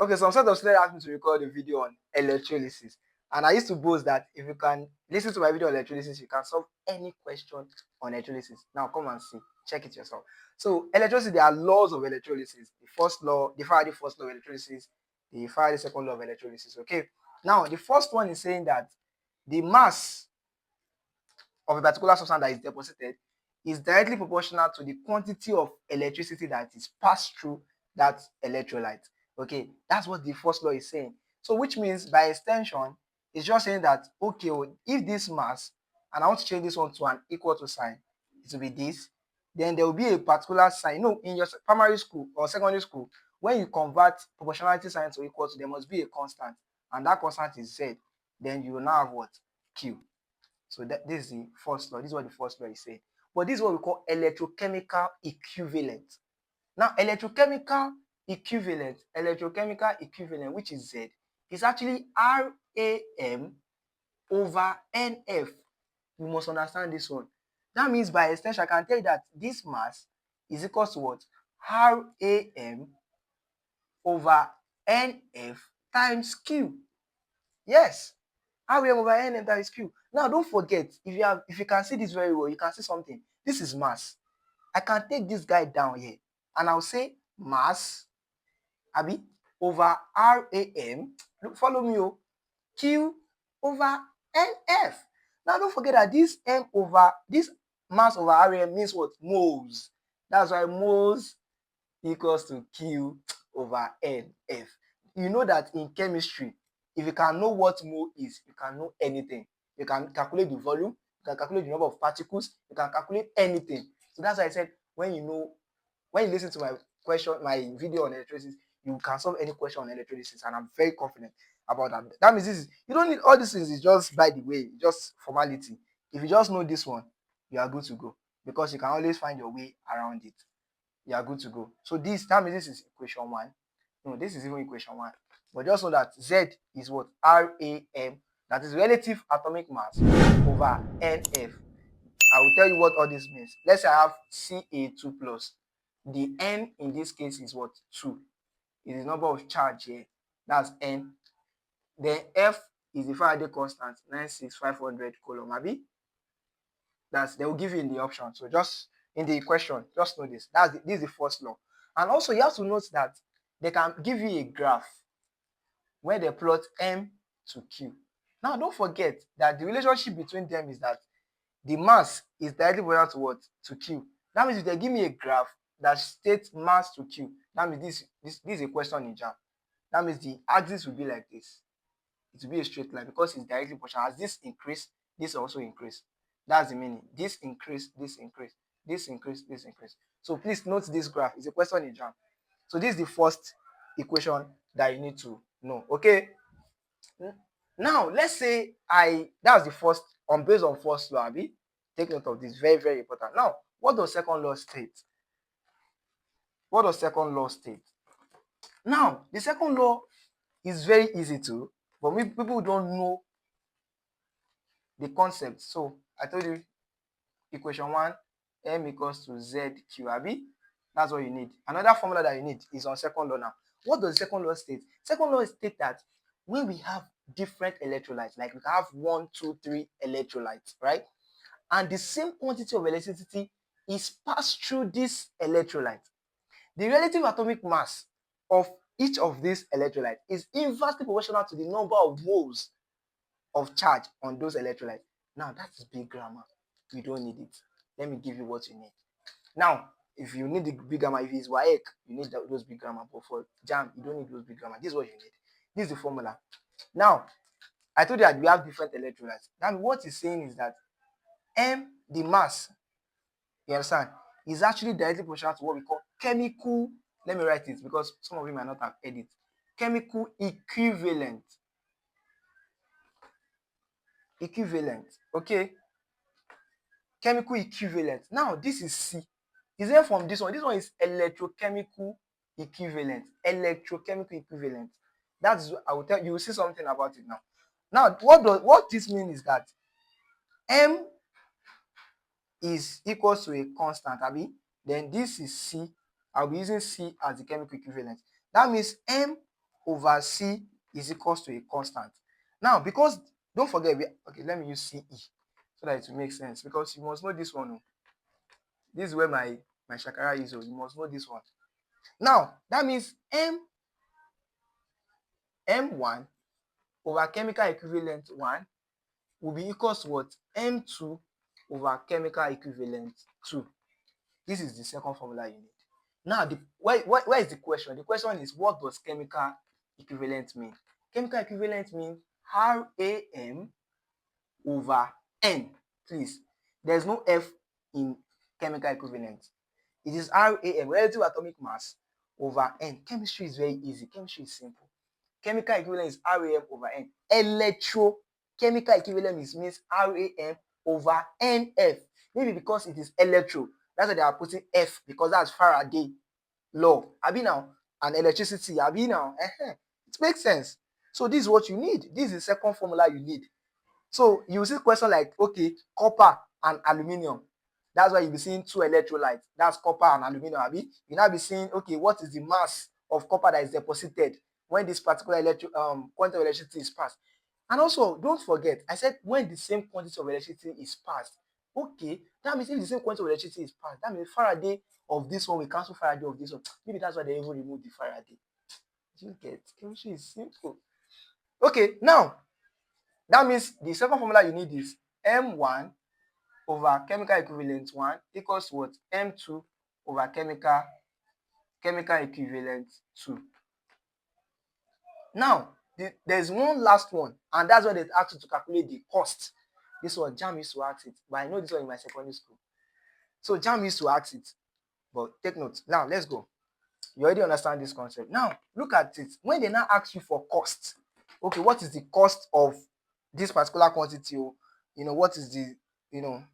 Okay, some set of students asked me to record a video on electrolysis. And I used to boast that if you can listen to my video on electrolysis, you can solve any question on electrolysis. Now come and see. Check it yourself. So electrolysis, there are laws of electrolysis. The first law, the Faraday first law of electrolysis, the Faraday second law of electrolysis. Okay. Now the first one is saying that the mass of a particular substance that is deposited is directly proportional to the quantity of electricity that is passed through that electrolyte. Okay, that's what the first law is saying. So which means by extension, it's just saying that, okay, if this mass, and I want to change this one to an equal to sign, it will be this, then there will be a particular sign. In your primary school or secondary school, when you convert proportionality sign to equal to, there must be a constant, and that constant is Z. Then you will now have what? Q. So this is the first law. This is what the first law is saying. But this is what we call electrochemical equivalent. Now, electrochemical equivalent, which is Z, is actually RAM over NF. You must understand this one. That means by extension, I can tell you that this mass is equal to what? RAM over NF times Q. Yes. RAM over NF times Q. Now, don't forget, if you can see this very well, you can see something. This is mass. I can take this guy down here, and I'll say mass, Abi, over RAM. Look, follow me, Q over NF. Now, don't forget that this mass over RAM means what? Moles. That's why moles equals to Q over NF. You know that in chemistry, if you can know what mole is, you can know anything. You can calculate the volume, you can calculate the number of particles, you can calculate anything. So that's why I said when you listen to my video on electrolysis, you can solve any question on electrolysis, and I'm very confident about that. That means you don't need all these things, it's just by the way, just formality. If you just know this one, you are good to go, because you can always find your way around it. You are good to go. So that means this is equation 1. No, this is even equation 1. But just know that Z is what? RAM, that is relative atomic mass, over NF. I will tell you what all this means. Let's say I have Ca2 plus. The N in this case is what? 2. It is the number of charge here. That's N. Then F is the Faraday constant, 96500 coulomb. Abi? They will give you in the option. So just in the question, just know this. This is the first law. And also you have to note that they can give you a graph where they plot M to Q. Now don't forget that the relationship between them is that the mass is directly proportional to what? To Q. That means if they give me a graph that states mass to Q, that means this is a question in Jamb. That means the axis will be like this. It will be a straight line because it's directly proportional. As this increase, this also increase. That's the meaning. This increase, this increase, this increase, this increase. So please note this graph. It's a question in Jamb. So this is the first equation that you need to know. Okay. Now let's say that's the first based on first law. Abi, take note of this. Very, very important. Now, what does second law state? What does second law state? Now, the second law is very easy to, but people don't know the concept. So I told you equation 1, M equals to ZQ. Abi, that's what you need. Another formula that you need is on second law now. What does second law state? Second law state that when we have different electrolytes, like we can have 1, 2, 3 electrolytes, right? And the same quantity of electricity is passed through this electrolyte. The relative atomic mass of each of these electrolytes is inversely proportional to the number of moles of charge on those electrolytes. Now, that is big grammar. We don't need it. Let me give you what you need. Now, if you need the big grammar, if it's WAEC, you need those big grammar. But for Jamb, you don't need those big grammar. This is what you need. This is the formula. Now, I told you that we have different electrolytes. Now, what it's saying is that M, the mass, you understand, is actually directly proportional to what we call chemical, let me write it because some of you might not have heard it, chemical equivalent. Okay? Chemical equivalent. Now, this is C. Is there from this one? This one is electrochemical equivalent. Electrochemical equivalent. That's, I will tell you, will see something about it now. Now, what this means is that M is equal to a constant, Abi. Then this is C. I'll be using C as the chemical equivalent. That means M over C is equals to a constant. Now, because don't forget, okay, let me use CE so that it will make sense, because you must know this one. This is where my shakara is. You must know this one. Now, that means M1 over chemical equivalent 1 will be equals to what? M2 over chemical equivalent 2. This is the second formula you need. Now, where is the question? The question is, what does chemical equivalent mean? Chemical equivalent means RAM over N. Please, there's no F in chemical equivalent. It is RAM, relative atomic mass, over N. Chemistry is very easy. Chemistry is simple. Chemical equivalent is RAM over N. Electrochemical equivalent means RAM over NF. Maybe because it is electro, that's why they are putting F, because that's Faraday law. Abi now, and electricity. Abi now, it makes sense. So this is what you need. This is the second formula you need. So you see question like, okay, copper and aluminium. That's why you'll be seeing two electrolytes. That's copper and aluminium. Abi, you now be seeing, okay, what is the mass of copper that is deposited when this particular quantity of electricity is passed? And also, don't forget, I said when the same quantity of electricity is passed. Okay, that means if the same quantity of electricity is passed, that means Faraday of this one will cancel Faraday of this one. Maybe that's why they even remove the Faraday. You get, chemistry is simple. Okay, now that means the second formula you need is M1 over chemical equivalent 1 equals what? M2 over chemical equivalent 2. Now, there's one last one, and that's why they asked you to calculate the cost. This one, Jamb used to ask it, but I know this one in my secondary school. So Jamb used to ask it, but take note. Now, let's go. You already understand this concept. Now, look at it. When they now ask you for cost, okay, what is the cost of this particular quantity? What is the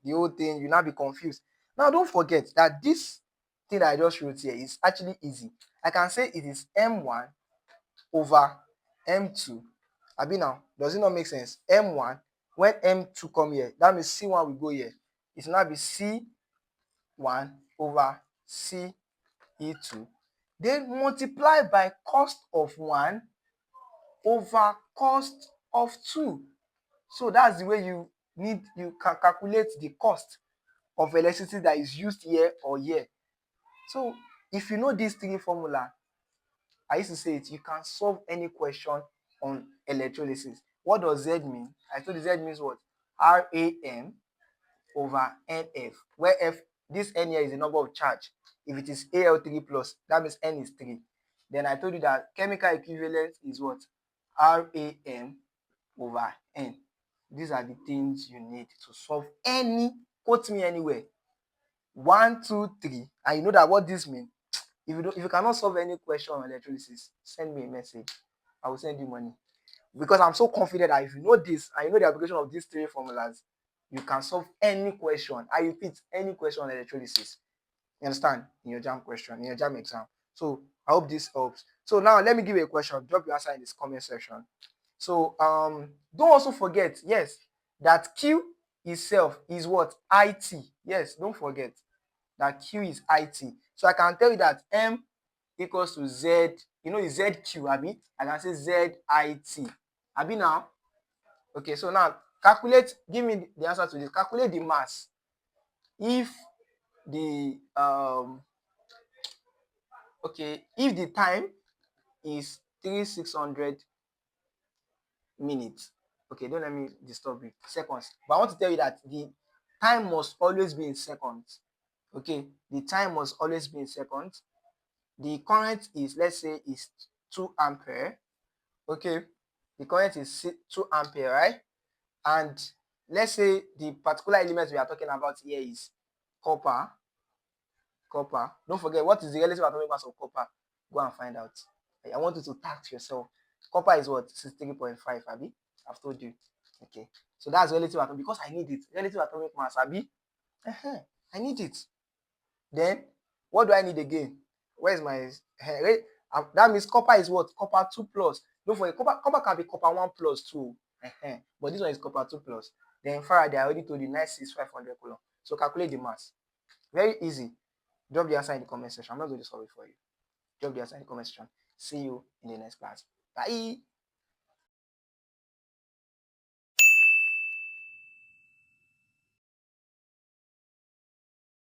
whole thing? You now be confused. Now, don't forget that this thing that I just wrote here is actually easy. I can say it is M1 over M2. Abi now, does it not make sense? M1, when M2 come here, that means C1 will go here. It will now be C1 over CE2. Then multiply by cost of 1 over cost of 2. So that's the way you can calculate the cost of electricity that is used here or here. So if you know these three formula, I used to say it, you can solve any question on electrolysis. What does Z mean? I told you Z means what? RAM over NF, where F, this N here is the number of charge. If it is Al3 plus, that means N is 3. Then I told you that chemical equivalent is what? RAM over N. These are the things you need to solve any, quote me anywhere. 1, 2, 3. And you know that what this means? If you cannot solve any question on electrolysis, send me a message. I will send you money. Because I'm so confident that if you know this and you know the application of these three formulas, you can solve any question. I repeat, any question on electrolysis. You understand? In your Jamb question, in your Jamb exam. So I hope this helps. So now let me give you a question. Drop your answer in this comment section. So don't also forget, yes, that Q itself is what? IT. Yes, don't forget that Q is IT. So I can tell you that M equals to Z, is ZQ, Abi. I can say ZIT. Abi now? Okay, so now calculate, give me the answer to this. Calculate the mass. If the if the time is 3600 minutes. Okay, don't let me disturb you. Seconds. But I want to tell you that the time must always be in seconds. Okay, the time must always be in seconds. The current is, let's say, is 2 ampere. Okay, the current is 2 ampere, right? And let's say the particular element we are talking about here is copper. Don't forget, what is the relative atomic mass of copper? Go and find out. I want you to task yourself. Copper is what? 63.5, Abi. I've told you. Okay, so that's relative atomic, because I need it. Relative atomic mass, Abi. I need it. Then what do I need again? Where's my that means copper is what? Copper 2 plus. Don't forget, copper can be copper 1 plus 2. But this one is copper 2 plus. Then Faraday, I already told you 96500 coulomb. So calculate the mass. Very easy. Drop the answer in the comment section. I'm not going to solve it for you. Drop the answer in the comment section. See you in the next class. Bye.